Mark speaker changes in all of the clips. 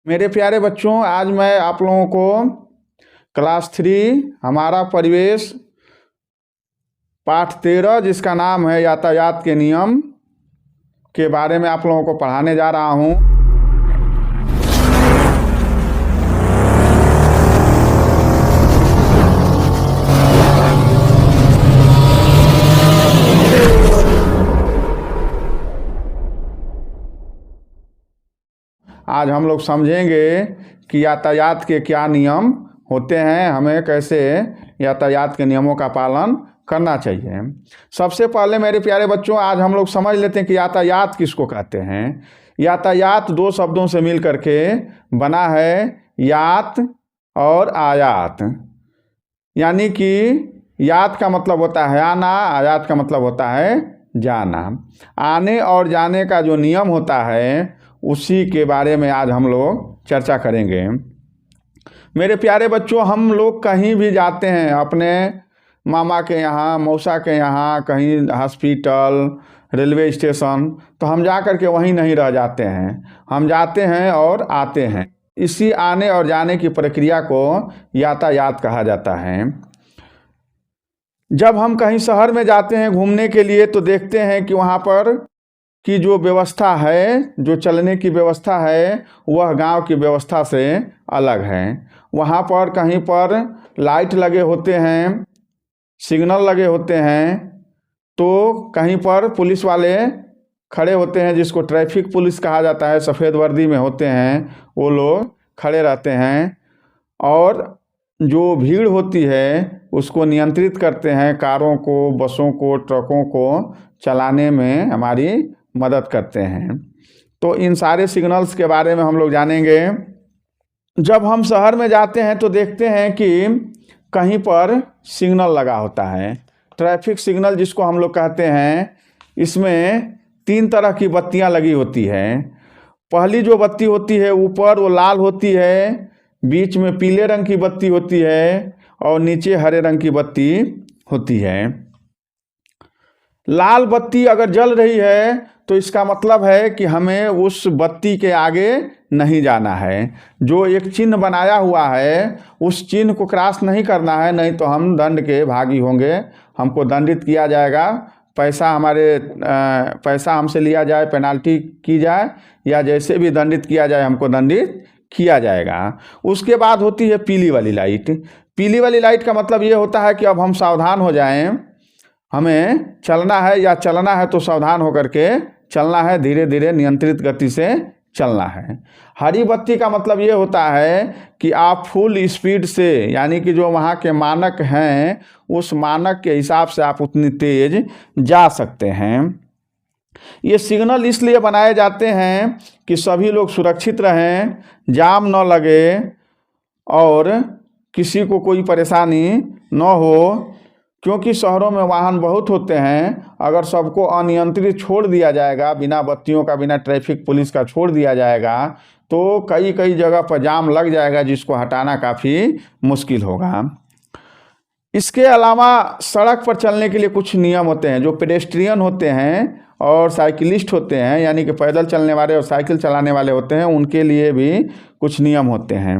Speaker 1: मेरे प्यारे बच्चों, आज मैं आप लोगों को क्लास 3 हमारा परिवेश पाठ 13 जिसका नाम है यातायात के नियम के बारे में आप लोगों को पढ़ाने जा रहा हूं। आज हम लोग समझेंगे कि यातायात के क्या नियम होते हैं, हमें कैसे यातायात के नियमों का पालन करना चाहिए। सबसे पहले मेरे प्यारे बच्चों, आज हम लोग समझ लेते हैं कि यातायात किसको कहते हैं। यातायात दो शब्दों से मिल करके बना है, यात और आयात। यानी कि यात का मतलब होता है आना, आयात का मतलब होता है जाना। आने और जाने का जो नियम होता है उसी के बारे में आज हम लोग चर्चा करेंगे। मेरे प्यारे बच्चों, हम लोग कहीं भी जाते हैं, अपने मामा के यहाँ, मौसा के यहाँ, कहीं हॉस्पिटल, रेलवे स्टेशन, तो हम जा कर के वहीं नहीं रह जाते हैं, हम जाते हैं और आते हैं। इसी आने और जाने की प्रक्रिया को यातायात कहा जाता है। जब हम कहीं शहर में जाते हैं घूमने के लिए तो देखते हैं कि वहाँ पर की जो व्यवस्था है, जो चलने की व्यवस्था है, वह गांव की व्यवस्था से अलग है। वहाँ पर कहीं पर लाइट लगे होते हैं, सिग्नल लगे होते हैं, तो कहीं पर पुलिस वाले खड़े होते हैं जिसको ट्रैफिक पुलिस कहा जाता है, सफ़ेद वर्दी में होते हैं, वो लोग खड़े रहते हैं और जो भीड़ होती है उसको नियंत्रित करते हैं। कारों को, बसों को, ट्रकों को चलाने में हमारी मदद करते हैं। तो इन सारे सिग्नल्स के बारे में हम लोग जानेंगे। जब हम शहर में जाते हैं तो देखते हैं कि कहीं पर सिग्नल लगा होता है, ट्रैफिक सिग्नल जिसको हम लोग कहते हैं। इसमें 3 तरह की बत्तियां लगी होती हैं। पहली जो बत्ती होती है ऊपर वो लाल होती है, बीच में पीले रंग की बत्ती होती है और नीचे हरे रंग की बत्ती होती है। लाल बत्ती अगर जल रही है तो इसका मतलब है कि हमें उस बत्ती के आगे नहीं जाना है। जो एक चिन्ह बनाया हुआ है उस चिन्ह को क्रॉस नहीं करना है, नहीं तो हम दंड के भागी होंगे, हमको दंडित किया जाएगा, पैसा हमसे लिया जाए, पेनाल्टी की जाए, या जैसे भी दंडित किया जाए हमको दंडित किया जाएगा। उसके बाद होती है पीली वाली लाइट। पीली वाली लाइट का मतलब ये होता है कि अब हम सावधान हो जाएं, हमें चलना है या चलना है तो सावधान होकर के चलना है, धीरे धीरे नियंत्रित गति से चलना है। हरी बत्ती का मतलब ये होता है कि आप फुल स्पीड से, यानी कि जो वहाँ के मानक हैं उस मानक के हिसाब से आप उतनी तेज जा सकते हैं। ये सिग्नल इसलिए बनाए जाते हैं कि सभी लोग सुरक्षित रहें, जाम न लगे और किसी को कोई परेशानी न हो। क्योंकि शहरों में वाहन बहुत होते हैं, अगर सबको अनियंत्रित छोड़ दिया जाएगा, बिना बत्तियों का, बिना ट्रैफिक पुलिस का छोड़ दिया जाएगा तो कई कई जगह पर जाम लग जाएगा जिसको हटाना काफ़ी मुश्किल होगा। इसके अलावा सड़क पर चलने के लिए कुछ नियम होते हैं। जो पेडेस्ट्रियन होते हैं और साइकिलिस्ट होते हैं, यानी कि पैदल चलने वाले और साइकिल चलाने वाले होते हैं, उनके लिए भी कुछ नियम होते हैं।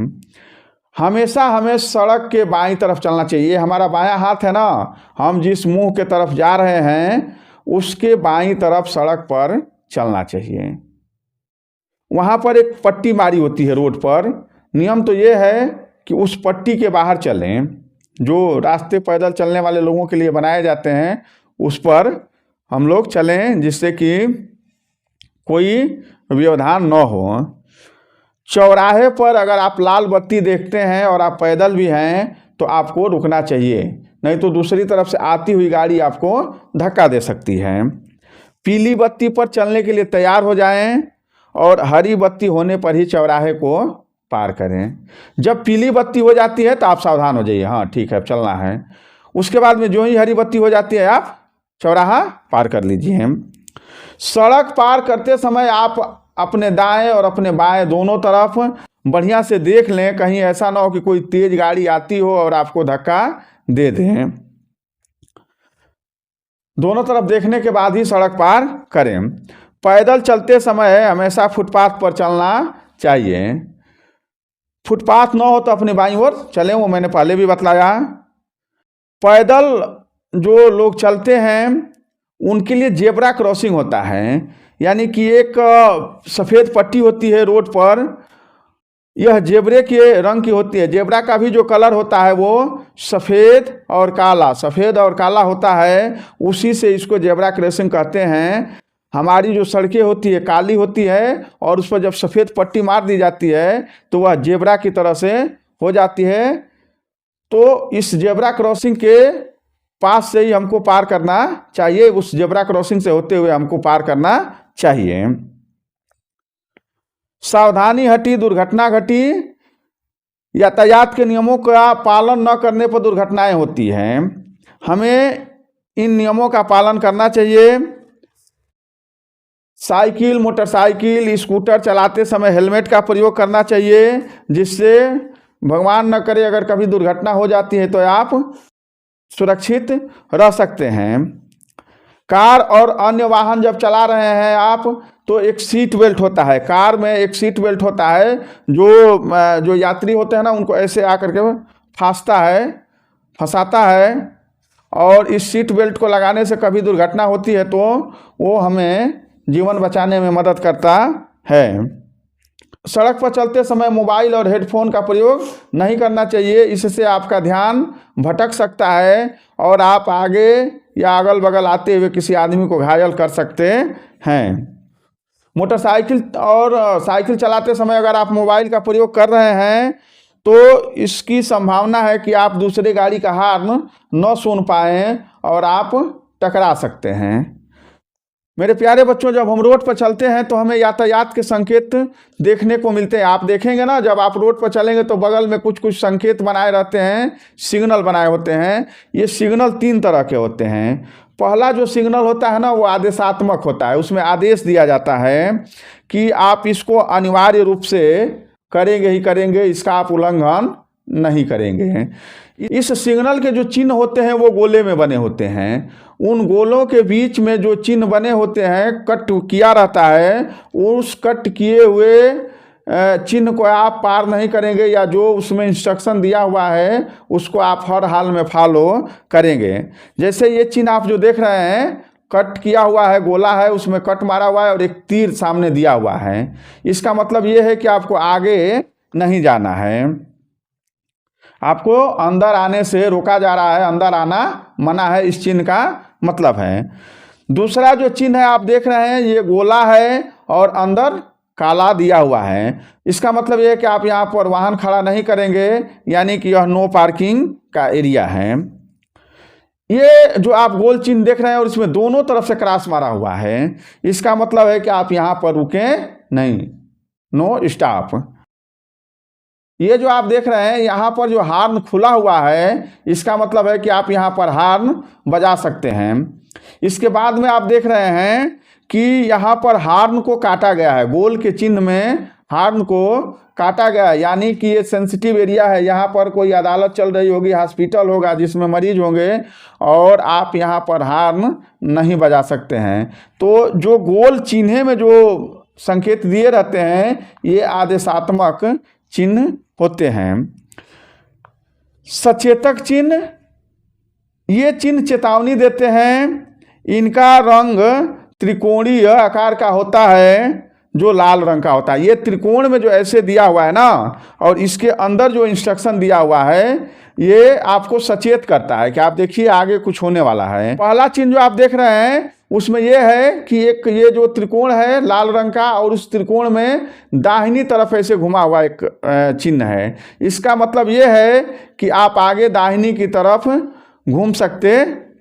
Speaker 1: हमेशा हमें सड़क के बाईं तरफ चलना चाहिए। हमारा बायां हाथ है ना, हम जिस मुंह के तरफ जा रहे हैं उसके बाईं तरफ सड़क पर चलना चाहिए। वहाँ पर एक पट्टी मारी होती है रोड पर। नियम तो ये है कि उस पट्टी के बाहर चलें। जो रास्ते पैदल चलने वाले लोगों के लिए बनाए जाते हैं उस पर हम लोग चलें, जिससे कि कोई व्यवधान न हो। चौराहे पर अगर आप लाल बत्ती देखते हैं और आप पैदल भी हैं तो आपको रुकना चाहिए, नहीं तो दूसरी तरफ से आती हुई गाड़ी आपको धक्का दे सकती है। पीली बत्ती पर चलने के लिए तैयार हो जाएं और हरी बत्ती होने पर ही चौराहे को पार करें। जब पीली बत्ती हो जाती है तो आप सावधान हो जाइए, हाँ ठीक है चलना है। उसके बाद में जो ही हरी बत्ती हो जाती है आप चौराहा पार कर लीजिए। सड़क पार करते समय आप अपने दाएं और अपने बाएं दोनों तरफ बढ़िया से देख लें, कहीं ऐसा ना हो कि कोई तेज गाड़ी आती हो और आपको धक्का दे दें। दोनों तरफ देखने के बाद ही सड़क पार करें। पैदल चलते समय हमेशा फुटपाथ पर चलना चाहिए। फुटपाथ न हो तो अपनी बाईं ओर चलें, वो मैंने पहले भी बतलाया। पैदल जो लोग चलते हैं उनके लिए जेब्रा क्रॉसिंग होता है, यानी कि एक सफ़ेद पट्टी होती है रोड पर, यह जेब्रे के रंग की होती है। जेब्रा का भी जो कलर होता है वो सफ़ेद और काला होता है, उसी से इसको जेब्रा क्रॉसिंग कहते हैं। हमारी जो सड़कें होती है काली होती है और उस पर जब सफ़ेद पट्टी मार दी जाती है तो वह जेब्रा की तरह से हो जाती है। तो इस जेब्रा क्रॉसिंग के पास से ही हमको पार करना चाहिए, उस जेब्रा क्रॉसिंग से होते हुए हमको पार करना चाहिए। सावधानी हटी दुर्घटना घटी। यातायात के नियमों का पालन न करने पर दुर्घटनाएं होती हैं। हमें इन नियमों का पालन करना चाहिए। साइकिल, मोटरसाइकिल, स्कूटर चलाते समय हेलमेट का प्रयोग करना चाहिए, जिससे भगवान न करे अगर कभी दुर्घटना हो जाती है तो आप सुरक्षित रह सकते हैं। कार और अन्य वाहन जब चला रहे हैं आप तो एक सीट बेल्ट होता है, कार में एक सीट बेल्ट होता है जो यात्री होते हैं ना उनको ऐसे आकर के फंसाता है, और इस सीट बेल्ट को लगाने से कभी दुर्घटना होती है तो वो हमें जीवन बचाने में मदद करता है। सड़क पर चलते समय मोबाइल और हेडफोन का प्रयोग नहीं करना चाहिए, इससे आपका ध्यान भटक सकता है और आप आगे या अगल बगल आते हुए किसी आदमी को घायल कर सकते हैं। मोटरसाइकिल और साइकिल चलाते समय अगर आप मोबाइल का प्रयोग कर रहे हैं तो इसकी संभावना है कि आप दूसरी गाड़ी का हॉर्न न सुन पाएँ और आप टकरा सकते हैं। मेरे प्यारे बच्चों, जब हम रोड पर चलते हैं तो हमें यातायात के संकेत देखने को मिलते हैं। आप देखेंगे ना, जब आप रोड पर चलेंगे तो बगल में कुछ कुछ संकेत बनाए रहते हैं, सिग्नल बनाए होते हैं। ये सिग्नल 3 तरह के होते हैं। पहला जो सिग्नल होता है ना वो आदेशात्मक होता है, उसमें आदेश दिया जाता है कि आप इसको अनिवार्य रूप से करेंगे ही करेंगे, इसका आप उल्लंघन नहीं करेंगे। इस सिग्नल के जो चिन्ह होते हैं वो गोले में बने होते हैं। उन गोलों के बीच में जो चिन्ह बने होते हैं, कट किया रहता है, उस कट किए हुए चिन्ह को आप पार नहीं करेंगे, या जो उसमें इंस्ट्रक्शन दिया हुआ है उसको आप हर हाल में फॉलो करेंगे। जैसे ये चिन्ह आप जो देख रहे हैं, कट किया हुआ है, गोला है, उसमें कट मारा हुआ है और एक तीर सामने दिया हुआ है। इसका मतलब ये है कि आपको आगे नहीं जाना है, आपको अंदर आने से रोका जा रहा है, अंदर आना मना है, इस चिन्ह का मतलब है। दूसरा जो चिन्ह है आप देख रहे हैं, ये गोला है और अंदर काला दिया हुआ है। इसका मतलब ये है कि आप यहाँ पर वाहन खड़ा नहीं करेंगे, यानी कि यह नो पार्किंग का एरिया है। ये जो आप गोल चिन्ह देख रहे हैं और इसमें दोनों तरफ से क्रॉस मारा हुआ है, इसका मतलब है कि आप यहाँ पर रुकें नहीं, नो स्टॉप। ये जो आप देख रहे हैं यहाँ पर जो हॉर्न खुला हुआ है, इसका मतलब है कि आप यहाँ पर हॉर्न बजा सकते हैं। इसके बाद में आप देख रहे हैं कि यहाँ पर हॉर्न को काटा गया है, गोल के चिन्ह में हॉर्न को काटा गया है, यानी कि ये सेंसिटिव एरिया है। यहाँ पर कोई अदालत चल रही होगी, हॉस्पिटल होगा जिसमें मरीज होंगे, और आप यहाँ पर हॉर्न नहीं बजा सकते हैं। तो जो गोल चिन्ह में जो संकेत दिए रहते हैं ये आदेशात्मक चिन्ह होते हैं। सचेतक चिन्ह, ये चिन्ह चेतावनी देते हैं। इनका रंग त्रिकोणीय आकार का होता है, जो लाल रंग का होता है। ये त्रिकोण में जो ऐसे दिया हुआ है ना, और इसके अंदर जो इंस्ट्रक्शन दिया हुआ है, ये आपको सचेत करता है कि आप देखिए आगे कुछ होने वाला है। पहला चिन्ह जो आप देख रहे हैं उसमें यह है कि एक ये जो त्रिकोण है लाल रंग का, और उस त्रिकोण में दाहिनी तरफ ऐसे घुमा हुआ एक चिन्ह है। इसका मतलब यह है कि आप आगे दाहिनी की तरफ घूम सकते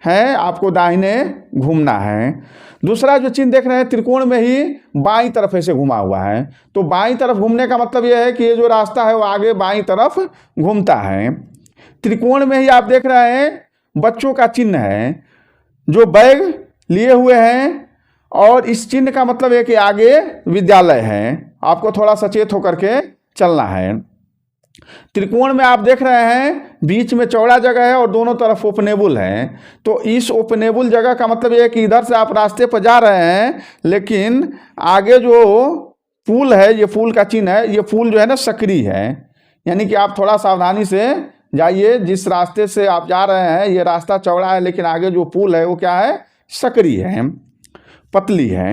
Speaker 1: हैं, आपको दाहिने घूमना है। दूसरा जो चिन्ह देख रहे हैं त्रिकोण में ही बाईं तरफ ऐसे घुमा हुआ है, तो बाईं तरफ घूमने का मतलब यह है कि ये जो रास्ता है वो आगे बाईं तरफ घूमता है। त्रिकोण में ही आप देख रहे हैं बच्चों का चिन्ह है, जो बैग लिए हुए हैं, और इस चिन्ह का मतलब है कि आगे विद्यालय है, आपको थोड़ा सचेत होकर के चलना है। त्रिकोण में आप देख रहे हैं बीच में चौड़ा जगह है और दोनों तरफ ओपनेबल है। तो इस ओपनेबल जगह का मतलब यह है कि इधर से आप रास्ते पर जा रहे हैं, लेकिन आगे जो पुल है, ये पुल का चिन्ह है, ये पुल जो है ना सक्रिय है, यानी कि आप थोड़ा सावधानी से जाइए। जिस रास्ते से आप जा रहे हैं ये रास्ता चौड़ा है, लेकिन आगे जो पुल है वो क्या है, सकरी है, पतली है।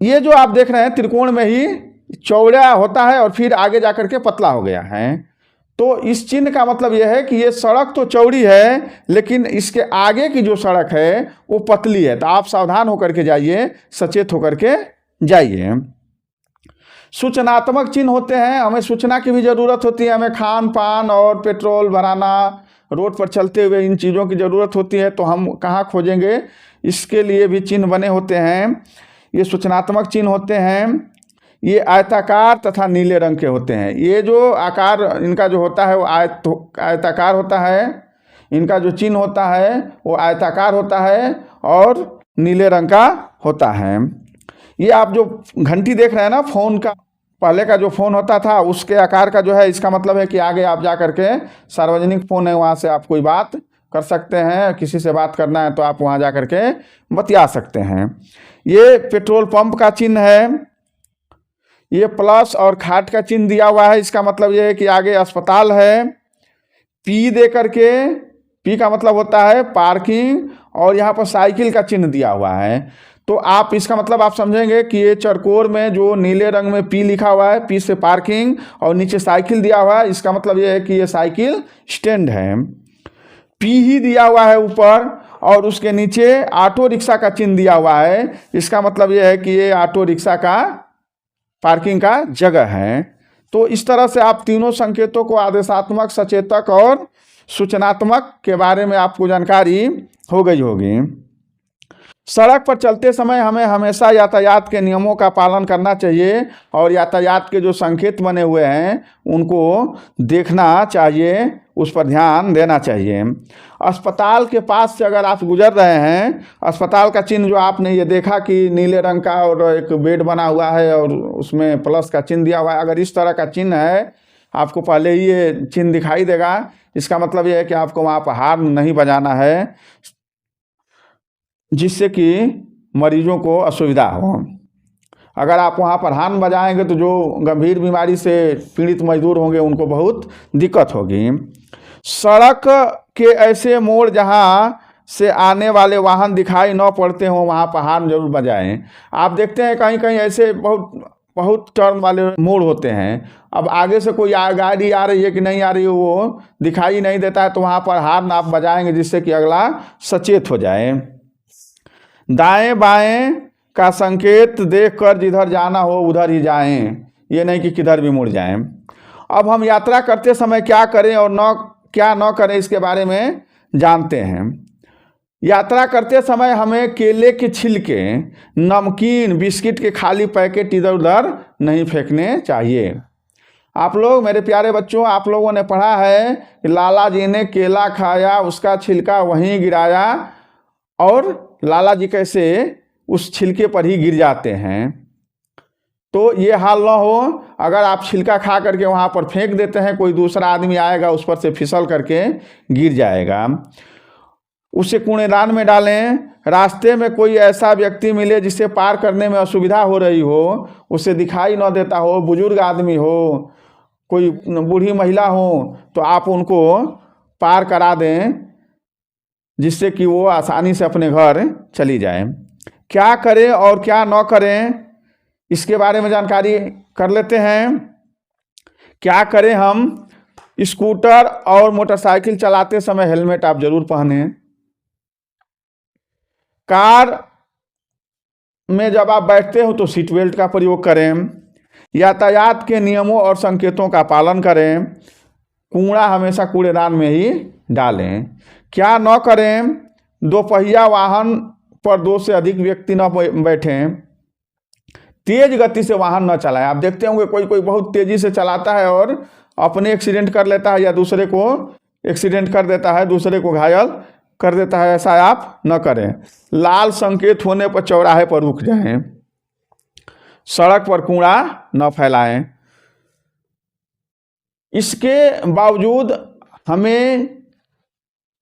Speaker 1: ये जो आप देख रहे हैं त्रिकोण में ही चौड़ा होता है और फिर आगे जाकर के पतला हो गया है। तो इस चिन्ह का मतलब यह है कि ये सड़क तो चौड़ी है, लेकिन इसके आगे की जो सड़क है वो पतली है। तो आप सावधान होकर के जाइए, सचेत होकर के जाइए। सूचनात्मक चिन्ह होते हैं, हमें सूचना की भी ज़रूरत होती है। हमें खान पान और पेट्रोल भराना, रोड पर चलते हुए इन चीज़ों की ज़रूरत होती है, तो हम कहाँ खोजेंगे, इसके लिए भी चिन्ह बने होते हैं। ये सूचनात्मक चिन्ह होते हैं। ये आयताकार तथा नीले रंग के होते हैं। ये जो आकार इनका जो होता है वो आयताकार होता है। इनका जो चिन्ह होता है वो आयताकार होता है और नीले रंग का होता है। ये आप जो घंटी देख रहे हैं ना, फ़ोन का, पहले का जो फ़ोन होता था उसके आकार का जो है, इसका मतलब है कि आगे आप जा कर के सार्वजनिक फ़ोन है वहाँ से आप कोई बात कर सकते हैं। किसी से बात करना है तो आप वहाँ जा कर के बतिया सकते हैं। ये पेट्रोल पंप का चिन्ह है। ये प्लस और खाट का चिन्ह दिया हुआ है, इसका मतलब ये है कि आगे अस्पताल है। पी दे करके, पी का मतलब होता है पार्किंग, और यहाँ पर साइकिल का चिन्ह दिया हुआ है। तो आप इसका मतलब आप समझेंगे कि ये चरकोर में जो नीले रंग में पी लिखा हुआ है, पी से पार्किंग और नीचे साइकिल दिया हुआ है, इसका मतलब ये है कि ये साइकिल स्टैंड है। पी ही दिया हुआ है ऊपर और उसके नीचे ऑटो रिक्शा का चिन्ह दिया हुआ है, इसका मतलब ये है कि ये ऑटो रिक्शा का पार्किंग का जगह है। तो इस तरह से आप तीनों संकेतों को, आदेशात्मक, सचेतक और सूचनात्मक के बारे में आपको जानकारी हो गई होगी। सड़क पर चलते समय हमें हमेशा यातायात के नियमों का पालन करना चाहिए और यातायात के जो संकेत बने हुए हैं उनको देखना चाहिए, उस पर ध्यान देना चाहिए। अस्पताल के पास से अगर आप गुजर रहे हैं, अस्पताल का चिन्ह जो आपने ये देखा कि नीले रंग का और एक बेड बना हुआ है और उसमें प्लस का चिन्ह दिया हुआ है, अगर इस तरह का चिन्ह है आपको पहले ही ये चिन्ह दिखाई देगा, इसका मतलब ये है कि आपको वहाँ पर हॉर्न नहीं बजाना है, जिससे कि मरीजों को असुविधा हो। अगर आप वहाँ पर हॉर्न बजाएंगे तो जो गंभीर बीमारी से पीड़ित मजदूर होंगे उनको बहुत दिक्कत होगी। सड़क के ऐसे मोड़ जहाँ से आने वाले वाहन दिखाई न पड़ते हों वहाँ पर हॉर्न जरूर बजाएं। आप देखते हैं कहीं कहीं ऐसे बहुत टर्न वाले मोड़ होते हैं, अब आगे से कोई गाड़ी आ रही है कि नहीं आ रही है वो दिखाई नहीं देता है, तो वहाँ पर हॉर्न आप बजाएंगे जिससे कि अगला सचेत हो जाए। दाएं बाएं का संकेत देखकर जिधर जाना हो उधर ही जाएं, ये नहीं कि किधर भी मुड़ जाएं। अब हम यात्रा करते समय क्या करें और क्या न करें इसके बारे में जानते हैं। यात्रा करते समय हमें केले के छिलके, नमकीन, बिस्किट के खाली पैकेट इधर उधर नहीं फेंकने चाहिए। आप लोग, मेरे प्यारे बच्चों, आप लोगों ने पढ़ा है कि लाला जी ने केला खाया, उसका छिलका वहीं गिराया और लाला जी कैसे उस छिलके पर ही गिर जाते हैं। तो ये हाल ना हो, अगर आप छिलका खा करके वहाँ पर फेंक देते हैं, कोई दूसरा आदमी आएगा उस पर से फिसल करके गिर जाएगा, उसे कूड़ेदान में डालें। रास्ते में कोई ऐसा व्यक्ति मिले जिसे पार करने में असुविधा हो रही हो, उसे दिखाई न देता हो, बुजुर्ग आदमी हो, कोई बूढ़ी महिला हो, तो आप उनको पार करा दें जिससे कि वो आसानी से अपने घर चली जाए। क्या करें और क्या न करें इसके बारे में जानकारी कर लेते हैं। क्या करें, हम स्कूटर और मोटरसाइकिल चलाते समय हेलमेट आप जरूर पहनें। कार में जब आप बैठते हो तो सीट बेल्ट का प्रयोग करें। यातायात के नियमों और संकेतों का पालन करें। कूड़ा हमेशा कूड़ेदान में ही डालें। क्या न करें, दोपहिया वाहन पर 2 से अधिक व्यक्ति न बैठें। तेज गति से वाहन न चलाएं। आप देखते होंगे कोई कोई बहुत तेजी से चलाता है और अपने एक्सीडेंट कर लेता है या दूसरे को एक्सीडेंट कर देता है, दूसरे को घायल कर देता है, ऐसा आप न करें। लाल संकेत होने पर चौराहे पर रुक जाएं। सड़क पर कूड़ा न फैलाएं। इसके बावजूद हमें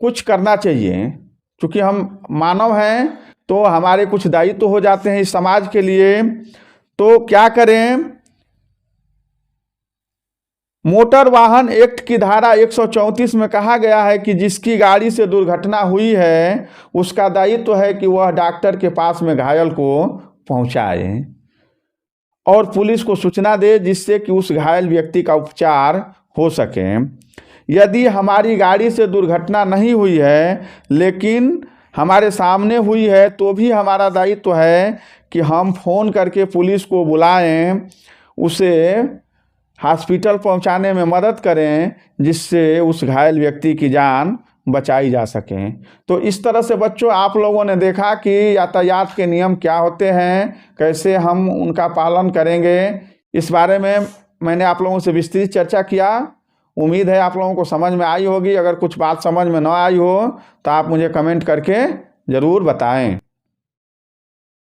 Speaker 1: कुछ करना चाहिए, क्योंकि हम मानव हैं तो हमारे कुछ दायित्व तो हो जाते हैं इस समाज के लिए। तो क्या करें, मोटर वाहन एक्ट की धारा 134 में कहा गया है कि जिसकी गाड़ी से दुर्घटना हुई है उसका दायित्व है कि वह डॉक्टर के पास में घायल को पहुंचाए और पुलिस को सूचना दे, जिससे कि उस घायल व्यक्ति का उपचार हो सके। यदि हमारी गाड़ी से दुर्घटना नहीं हुई है लेकिन हमारे सामने हुई है तो भी हमारा दायित्व है कि हम फ़ोन करके पुलिस को बुलाएं, उसे हॉस्पिटल पहुंचाने में मदद करें, जिससे उस घायल व्यक्ति की जान बचाई जा सके। तो इस तरह से बच्चों आप लोगों ने देखा कि यातायात के नियम क्या होते हैं, कैसे हम उनका पालन करेंगे। इस बारे में मैंने आप लोगों से विस्तृत चर्चा किया। उम्मीद है आप लोगों को समझ में आई होगी। अगर कुछ बात समझ में न आई हो तो आप मुझे कमेंट करके ज़रूर बताएं।